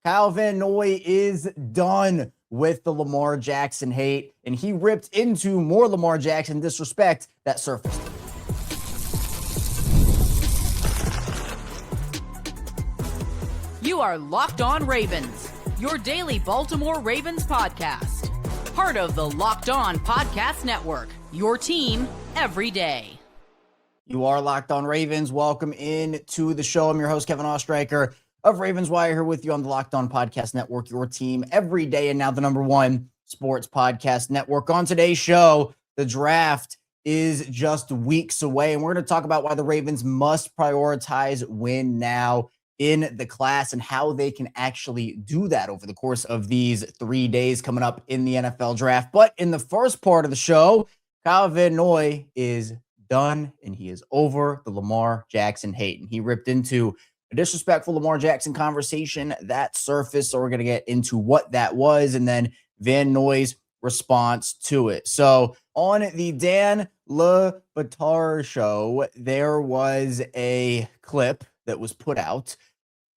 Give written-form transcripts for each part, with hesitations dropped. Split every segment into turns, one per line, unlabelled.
Kyle Van Noy is done with the Lamar Jackson hate, and he ripped into more Lamar Jackson disrespect that surfaced.
You are Locked On Ravens, your daily Baltimore Ravens podcast. Part of the Locked On Podcast Network, your team every day.
You are Locked On Ravens. Welcome in to the show. I'm your host, Kevin Oestreicher of Ravens Wire, here with you on the Locked On Podcast Network, your team every day, and now the #1 sports podcast network. On today's show, the draft is just weeks away, and we're going to talk about why the Ravens must prioritize win now in the class and how they can actually do that over the course of these 3 days coming up in the NFL draft. But in the first part of the show, Kyle Van Noy is done, and he is over the Lamar Jackson hate. And he ripped into a disrespectful Lamar Jackson conversation that surfaced. So we're going to get into what that was and then Van Noy's response to it. So on the Dan Le Batard show, there was a clip that was put out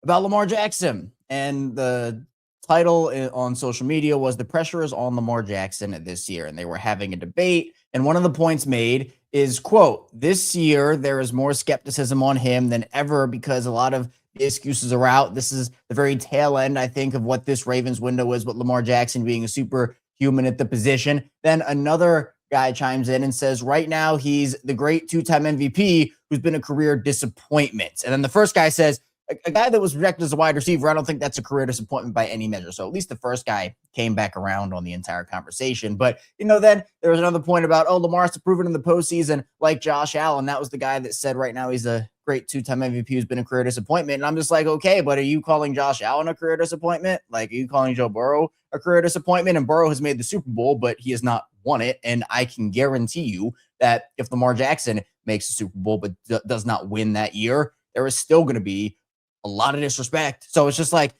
about Lamar Jackson. And the title on social media was "The Pressure is on Lamar Jackson this year." And they were having a debate. And one of the points made is, quote, "This year there is more skepticism on him than ever because a lot of the excuses are out." This is the very tail end, I think, of what this Ravens window is, with Lamar Jackson being a superhuman at the position. Then another guy chimes in and says, right now he's the great two-time MVP who's been a career disappointment. And then the first guy says, a guy that was projected as a wide receiver, I don't think that's a career disappointment by any measure. So at least the first guy came back around on the entire conversation. But, then there was another point about, Lamar has to prove it in the postseason like Josh Allen. That was the guy that said right now he's a great two-time MVP who's been a career disappointment. And I'm just like, okay, but are you calling Josh Allen a career disappointment? Like, are you calling Joe Burrow a career disappointment? And Burrow has made the Super Bowl, but he has not won it. And I can guarantee you that if Lamar Jackson makes the Super Bowl but does not win that year, there is still going to be a lot of disrespect. So it's just like,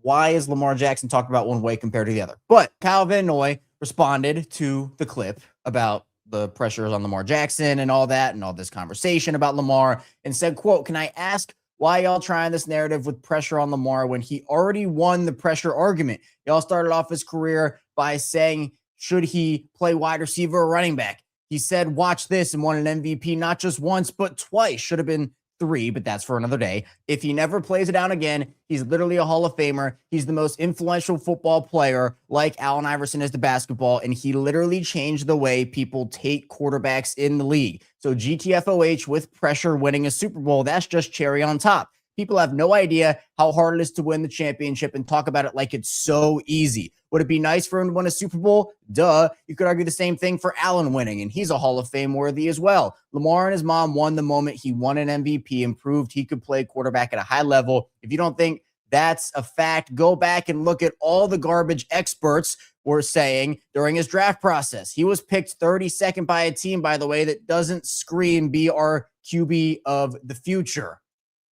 why is Lamar Jackson talked about one way compared to the other? But Kyle Van Noy responded to the clip about the pressures on Lamar Jackson and all that and all this conversation about Lamar and said, quote, "Can I ask why y'all trying this narrative with pressure on Lamar when he already won the pressure argument? Y'all started off his career by saying, should he play wide receiver or running back? He said, watch this, and won an MVP not just once, but twice. Should have been 3, but that's for another day. If he never plays it down again, he's literally a Hall of Famer. He's the most influential football player, like Allen Iverson is the basketball, and he literally changed the way people take quarterbacks in the league. So GTFOH with pressure winning a Super Bowl, that's just cherry on top. People have no idea how hard it is to win the championship and talk about it like it's so easy. Would it be nice for him to win a Super Bowl? Duh. You could argue the same thing for Allen winning, and he's a Hall of Fame worthy as well. Lamar and his mom won the moment he won an MVP and proved he could play quarterback at a high level. If you don't think that's a fact, go back and look at all the garbage experts were saying during his draft process. He was picked 32nd by a team, by the way, that doesn't scream be our QB of the future.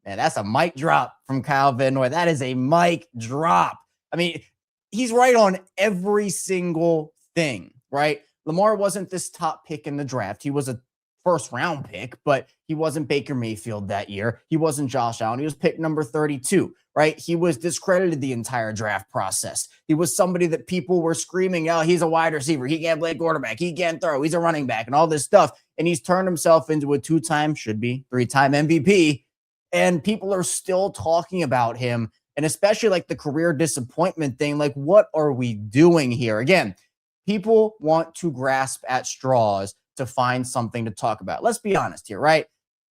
Man, that's a mic drop from Kyle Van Noy. That is a mic drop. I mean, he's right on every single thing, right? Lamar wasn't this top pick in the draft. He was a first-round pick, but he wasn't Baker Mayfield that year. He wasn't Josh Allen. He was pick number 32, right? He was discredited the entire draft process. He was somebody that people were screaming, oh, he's a wide receiver. He can't play quarterback. He can't throw. He's a running back and all this stuff. And he's turned himself into a 2-time, should be 3-time MVP. And people are still talking about him, and especially like the career disappointment thing. Like, what are we doing here? Again, people want to grasp at straws to find something to talk about. Let's be honest here, right?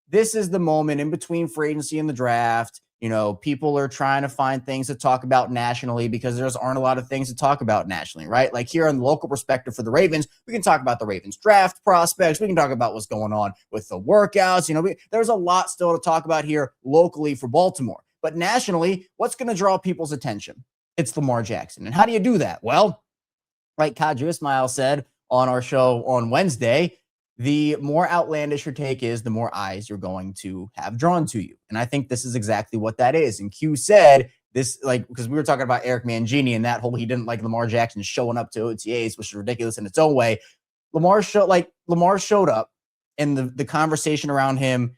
This is the moment in between free agency and the draft. People are trying to find things to talk about nationally because there aren't a lot of things to talk about nationally, right? Like here on the local perspective for the Ravens, we can talk about the Ravens draft prospects. We can talk about what's going on with the workouts. There's a lot still to talk about here locally for Baltimore. But nationally, what's going to draw people's attention? It's Lamar Jackson. And how do you do that? Well, like Kadri Ismail said on our show on Wednesday, the more outlandish your take is, the more eyes you're going to have drawn to you. And I think this is exactly what that is. And Q said this, because we were talking about Eric Mangini and that whole, he didn't like Lamar Jackson showing up to OTAs, which is ridiculous in its own way. Lamar showed up, and the conversation around him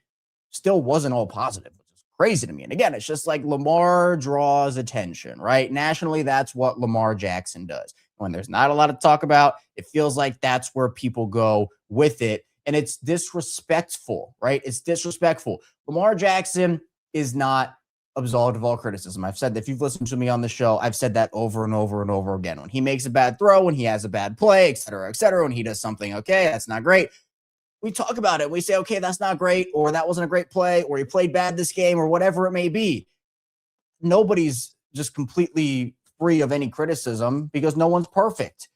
still wasn't all positive, which is crazy to me. And again, it's just like Lamar draws attention, right? Nationally, that's what Lamar Jackson does. When there's not a lot to talk about, it feels like that's where people go with it. And it's disrespectful, right? It's disrespectful. Lamar Jackson is not absolved of all criticism. I've said that if you've listened to me on the show, I've said that over and over and over again. When he makes a bad throw, when he has a bad play, et cetera, when he does something, okay, that's not great. We talk about it. We say, okay, that's not great, or that wasn't a great play, or he played bad this game, or whatever it may be. Nobody's just completely free of any criticism because no one's perfect.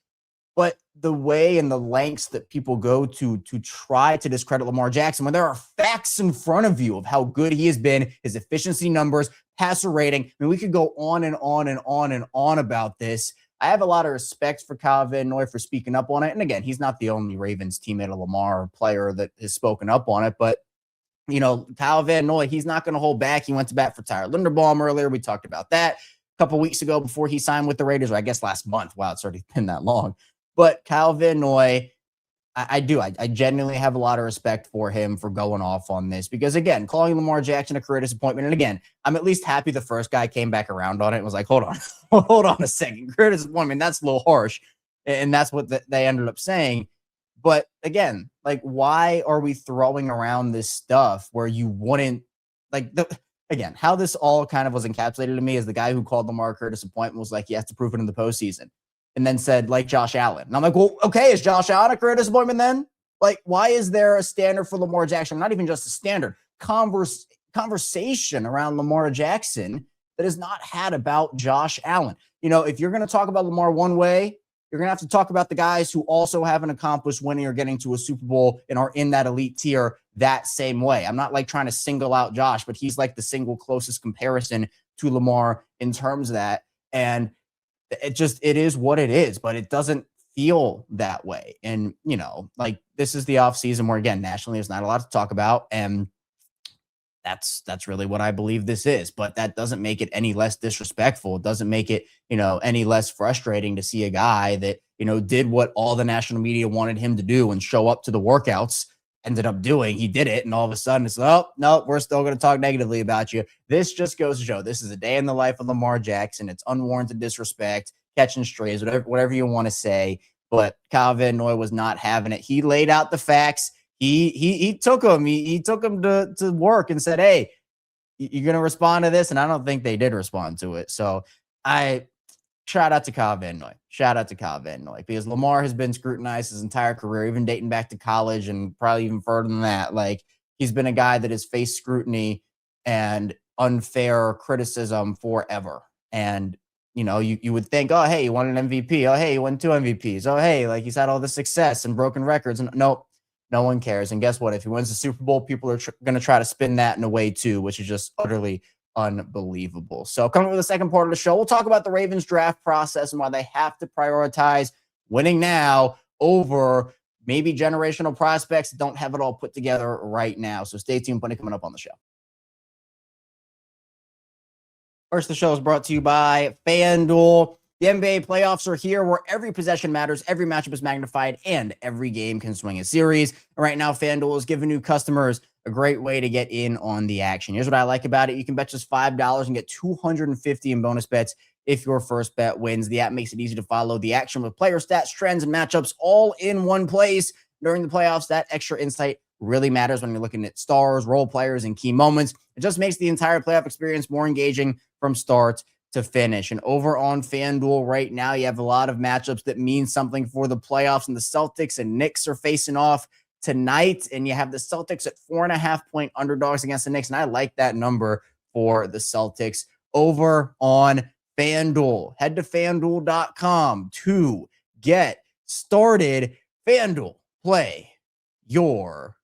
But the way and the lengths that people go to try to discredit Lamar Jackson when there are facts in front of you of how good he has been, his efficiency numbers, passer rating. I mean, we could go on and on and on and on about this. I have a lot of respect for Kyle Van Noy for speaking up on it. And again, he's not the only Ravens teammate of Lamar player that has spoken up on it. But, you know, Kyle Van Noy, he's not going to hold back. He went to bat for Tyler Linderbaum earlier. We talked about that a couple weeks ago before he signed with the Raiders, or I guess last month. Wow, it's already been that long. But Kyle Van Noy, I genuinely have a lot of respect for him for going off on this because, again, calling Lamar Jackson a career disappointment. And again, I'm at least happy the first guy came back around on it and was like, hold on a second. Career disappointment, that's a little harsh. And that's what they ended up saying. But again, like, why are we throwing around this stuff where you wouldn't, like, again, how this all kind of was encapsulated to me is the guy who called Lamar a career disappointment was like, he has to prove it in the postseason. And then said, like, Josh Allen. And I'm like, well, okay, is Josh Allen a career disappointment then? Like, why is there a standard for Lamar Jackson? Not even just a standard conversation around Lamar Jackson that is not had about Josh Allen. You know, if you're going to talk about Lamar one way, you're going to have to talk about the guys who also haven't accomplished winning or getting to a Super Bowl and are in that elite tier that same way. I'm not like trying to single out Josh, but he's like the single closest comparison to Lamar in terms of that. And it is what it is, but it doesn't feel that way. And, you know, like, this is the off season where, again, nationally, there's not a lot to talk about. And that's really what I believe this is, but that doesn't make it any less disrespectful. It doesn't make it, you know, any less frustrating to see a guy that, you know, did what all the national media wanted him to do and show up to the workouts, ended up doing. He did it. And all of a sudden it's, oh, no, we're still going to talk negatively about you. This just goes to show this is a day in the life of Lamar Jackson. It's unwarranted disrespect, catching strays, whatever you want to say. But Kyle Van Noy was not having it. He laid out the facts. He took them. He took them to work and said, hey, you're going to respond to this. And I don't think they did respond to it. So shout out to Kyle Van Noy. Shout out to Kyle Van Noy, because Lamar has been scrutinized his entire career, even dating back to college and probably even further than that. Like, he's been a guy that has faced scrutiny and unfair criticism forever. And, you know, you would think, oh, hey, he won an MVP. Oh, hey, he won 2 MVPs. Oh, hey, like, he's had all this success and broken records. And nope, no one cares. And guess what? If he wins the Super Bowl, people are going to try to spin that in a way too, which is just utterly unbelievable. So coming up with the second part of the show, we'll talk about the Ravens draft process and why they have to prioritize winning now over maybe generational prospects that don't have it all put together right now. So stay tuned. Plenty coming up on the show. First, the show is brought to you by FanDuel. The NBA playoffs are here, where every possession matters, every matchup is magnified, and every game can swing a series. And right now, FanDuel is giving new customers a great way to get in on the action. Here's what I like about it. You can bet just $5 and get $250 in bonus bets if your first bet wins. The app makes it easy to follow the action with player stats, trends, and matchups all in one place. During the playoffs, that extra insight really matters when you're looking at stars, role players, and key moments. It just makes the entire playoff experience more engaging from start to finish. And over on FanDuel right now, you have a lot of matchups that mean something for the playoffs, and the Celtics and Knicks are facing off tonight, and you have the Celtics at 4.5-point underdogs against the Knicks, and I like that number for the Celtics over on FanDuel. Head to FanDuel.com to get started. FanDuel, play your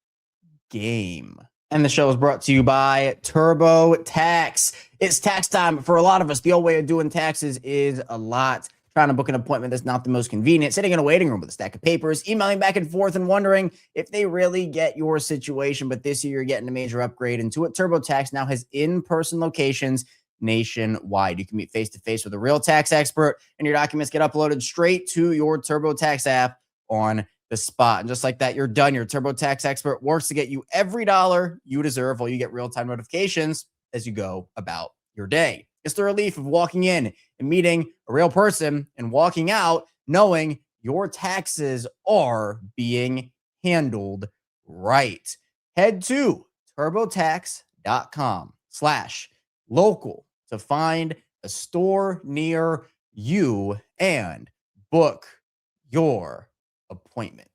game. And the show is brought to you by TurboTax. It's tax time. For a lot of us, the old way of doing taxes is a lot. Trying to book an appointment that's not the most convenient, sitting in a waiting room with a stack of papers, emailing back and forth and wondering if they really get your situation. But this year, you're getting a major upgrade into it. TurboTax now has in-person locations nationwide. You can meet face-to-face with a real tax expert, and your documents get uploaded straight to your TurboTax app on the spot. And just like that, you're done. Your TurboTax expert works to get you every dollar you deserve, while you get real-time notifications as you go about your day. It's the relief of walking in and meeting a real person and walking out knowing your taxes are being handled right. Head to TurboTax.com/local to find a store near you and book your appointment.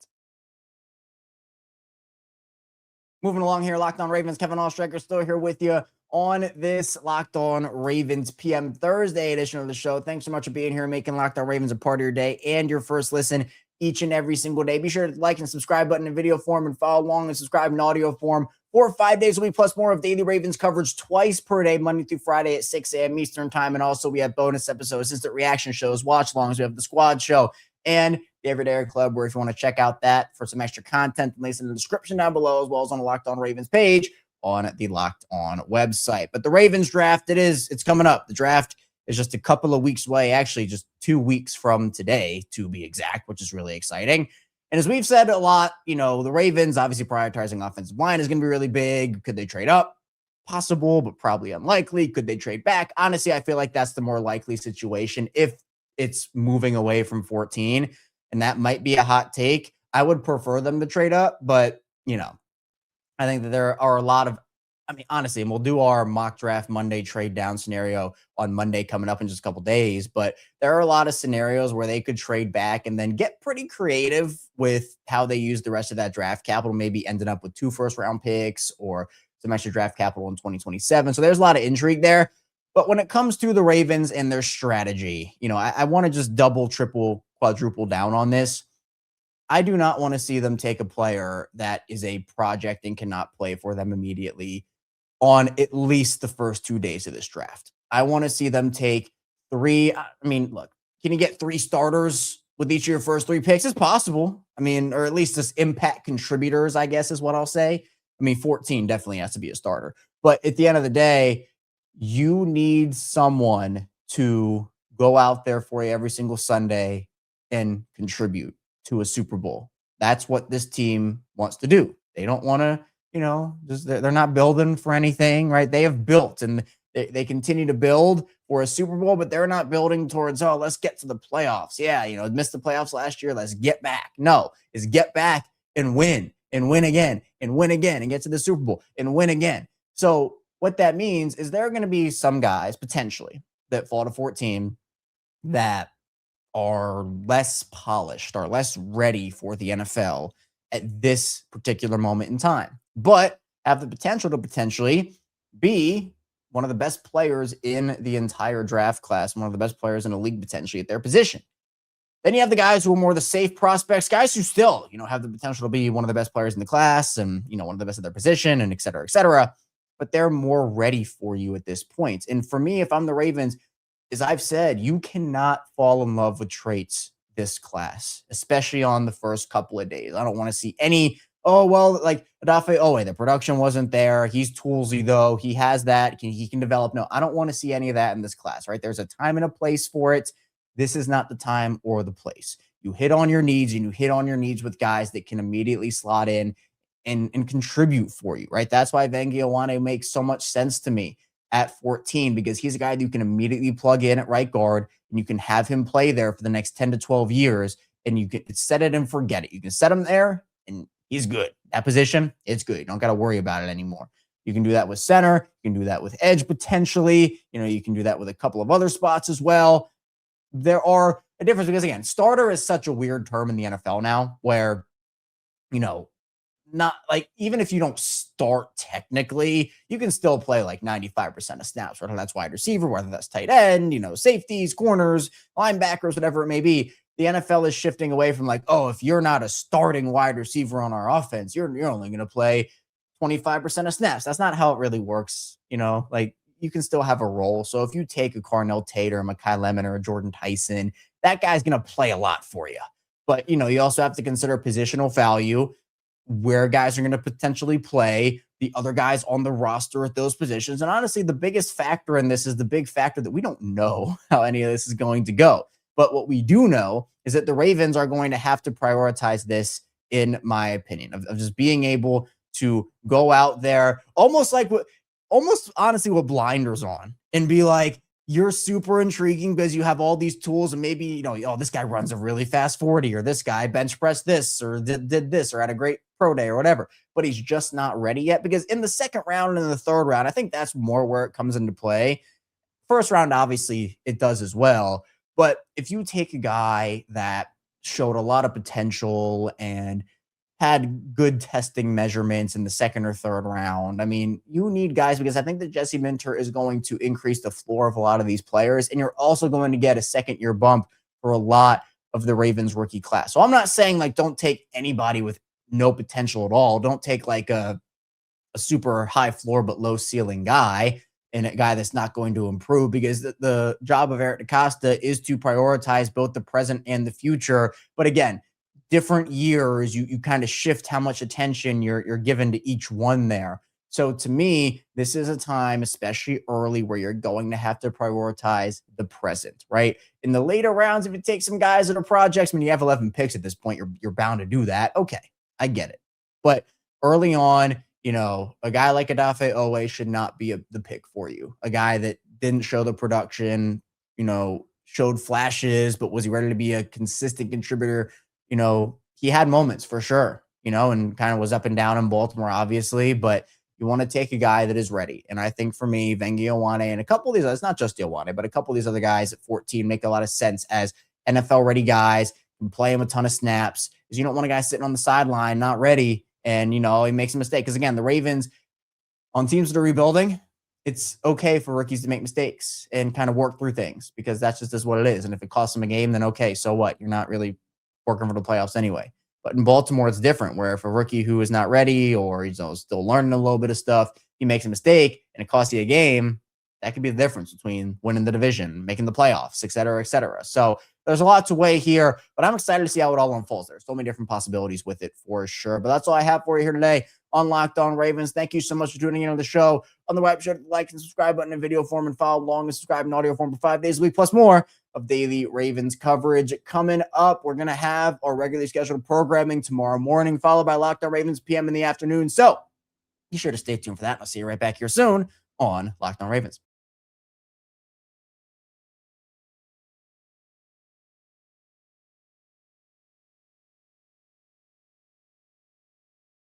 Moving along here, Locked On Ravens, Kevin Oestreicher still here with you on this Locked On Ravens PM Thursday edition of the show. Thanks so much for being here and making Locked On Ravens a part of your day and your first listen each and every single day. Be sure to like and subscribe button in video form and follow along and subscribe in audio form 4 or 5 days a week, plus more of daily Ravens coverage twice per day, Monday through Friday at 6 a.m. Eastern time. And also we have bonus episodes, instant reaction shows, watch longs. We have the squad show and the Everyday Club, where if you want to check out that for some extra content, links in the description down below, as well as on the Locked On Ravens page on the Locked On website. But the Ravens draft, it's coming up. The draft is just a couple of weeks away, actually just 2 weeks from today to be exact, which is really exciting. And as we've said a lot, the Ravens obviously prioritizing offensive line is going to be really big. Could they trade up? Possible, but probably unlikely. Could they trade back? Honestly, I feel like that's the more likely situation if it's moving away from 14. And that might be a hot take. I would prefer them to trade up, but, I think that there are a lot of, honestly, and we'll do our mock draft Monday trade down scenario on Monday coming up in just a couple days, but there are a lot of scenarios where they could trade back and then get pretty creative with how they use the rest of that draft capital, maybe ending up with 2 first-round picks or some extra draft capital in 2027. So there's a lot of intrigue there. But when it comes to the Ravens and their strategy, I want to just double, triple, quadruple down on this. I do not want to see them take a player that is a project and cannot play for them immediately on at least the first 2 days of this draft. I want to see them take 3. Look, can you get 3 starters with each of your first 3 picks? It's possible. Or at least just impact contributors, I guess is what I'll say. 14 definitely has to be a starter. But at the end of the day, you need someone to go out there for you every single Sunday and contribute to a Super Bowl. That's what this team wants to do. They don't want to, they're not building for anything, right? They have built and they continue to build for a Super Bowl, but they're not building towards, let's get to the playoffs. Yeah, missed the playoffs last year. Let's get back. No, it's get back and win again and win again and get to the Super Bowl and win again. So what that means is there are going to be some guys potentially that fall to 14 that are less polished or less ready for the NFL at this particular moment in time, but have the potential to potentially be one of the best players in the entire draft class, one of the best players in the league potentially at their position. Then you have the guys who are more the safe prospects, guys who still, have the potential to be one of the best players in the class and, one of the best at their position and et cetera, but they're more ready for you at this point. And for me, if I'm the Ravens, as I've said, you cannot fall in love with traits this class, especially on the first couple of days. I don't want to see any, like Odafe, the production wasn't there. He's toolsy though. He has that. He can develop. No, I don't want to see any of that in this class, right? There's a time and a place for it. This is not the time or the place. You hit on your needs and you hit on your needs with guys that can immediately slot in and contribute for you, right? That's why Vangiawane makes so much sense to me at 14, because he's a guy that you can immediately plug in at right guard and you can have him play there for the next 10 to 12 years and you can set it and forget it. You can set him there and he's good. That position, it's good. You don't got to worry about it anymore. You can do that with center. You can do that with edge potentially. You can do that with a couple of other spots as well. There are a difference because, again, starter is such a weird term in the NFL now where, not like, even if you don't start technically, you can still play like 95% of snaps, whether that's wide receiver, whether that's tight end, safeties, corners, linebackers, whatever it may be. The NFL is shifting away from like, if you're not a starting wide receiver on our offense, you're only going to play 25% of snaps. That's not how it really works. Like you can still have a role. So if you take a Carnell Tate or a Mekhi Lemon or a Jordan Tyson, that guy's going to play a lot for you. But, you also have to consider positional value, where guys are going to potentially play, the other guys on the roster at those positions. And honestly, the biggest factor in this is the big factor that we don't know how any of this is going to go. But what we do know is that the Ravens are going to have to prioritize this, in my opinion, of just being able to go out there almost like almost honestly with blinders on and be like, you're super intriguing because you have all these tools and maybe, you know, oh, this guy runs a really fast 40 or this guy bench pressed this or did this or had a great pro day or whatever, but he's just not ready yet. Because in the second round and in the third round, I think that's more where it comes into play. First round, obviously, it does as well. But if you take a guy that showed a lot of potential and had good testing measurements in the second or third round. I mean, you need guys because I think that Jesse Minter is going to increase the floor of a lot of these players, and you're also going to get a second-year bump for a lot of the Ravens rookie class. So I'm not saying, like, don't take anybody with no potential at all. Don't take, like, a super high floor but low ceiling guy and a guy that's not going to improve, because the job of Eric DeCosta is to prioritize both the present and the future. But again, different years, you kind of shift how much attention you're given to each one there. So to me, this is a time, especially early, where you're going to have to prioritize the present, right? In the later rounds, if you take some guys that are projects, I mean, you have 11 picks at this point, you're bound to do that. Okay, I get it. But early on, you know, a guy like Odafe Owe should not be the pick for you. A guy that didn't show the production, you know, showed flashes, but was he ready to be a consistent contributor? You know, he had moments for sure, you know, and kind of was up and down in Baltimore, obviously, but you want to take a guy that is ready. And I think for me, Vengi Ioane and a couple of these, it's not just Ioane, but a couple of these other guys at 14 make a lot of sense as NFL ready guys, can play him a ton of snaps, because you don't want a guy sitting on the sideline, not ready. And, you know, he makes a mistake. Because again, the Ravens on teams that are rebuilding, it's okay for rookies to make mistakes and kind of work through things, because that's just what it is. And if it costs them a game, then okay, so what? You're not really working for the playoffs anyway. But in Baltimore, it's different, where if a rookie who is not ready or he's still learning a little bit of stuff, he makes a mistake and it costs you a game, that could be the difference between winning the division, making the playoffs, et cetera, et cetera. So there's a lot to weigh here, but I'm excited to see how it all unfolds. There's so many different possibilities with it for sure. But that's all I have for you here today on Locked On Ravens. Thank you so much for tuning in on the show. On the right, be sure to like and subscribe button in video form and follow along and subscribe in audio form for 5 days a week, plus more of daily Ravens coverage. Coming up, we're going to have our regularly scheduled programming tomorrow morning, followed by Locked On Ravens PM in the afternoon. So be sure to stay tuned for that. I'll see you right back here soon on Locked On Ravens.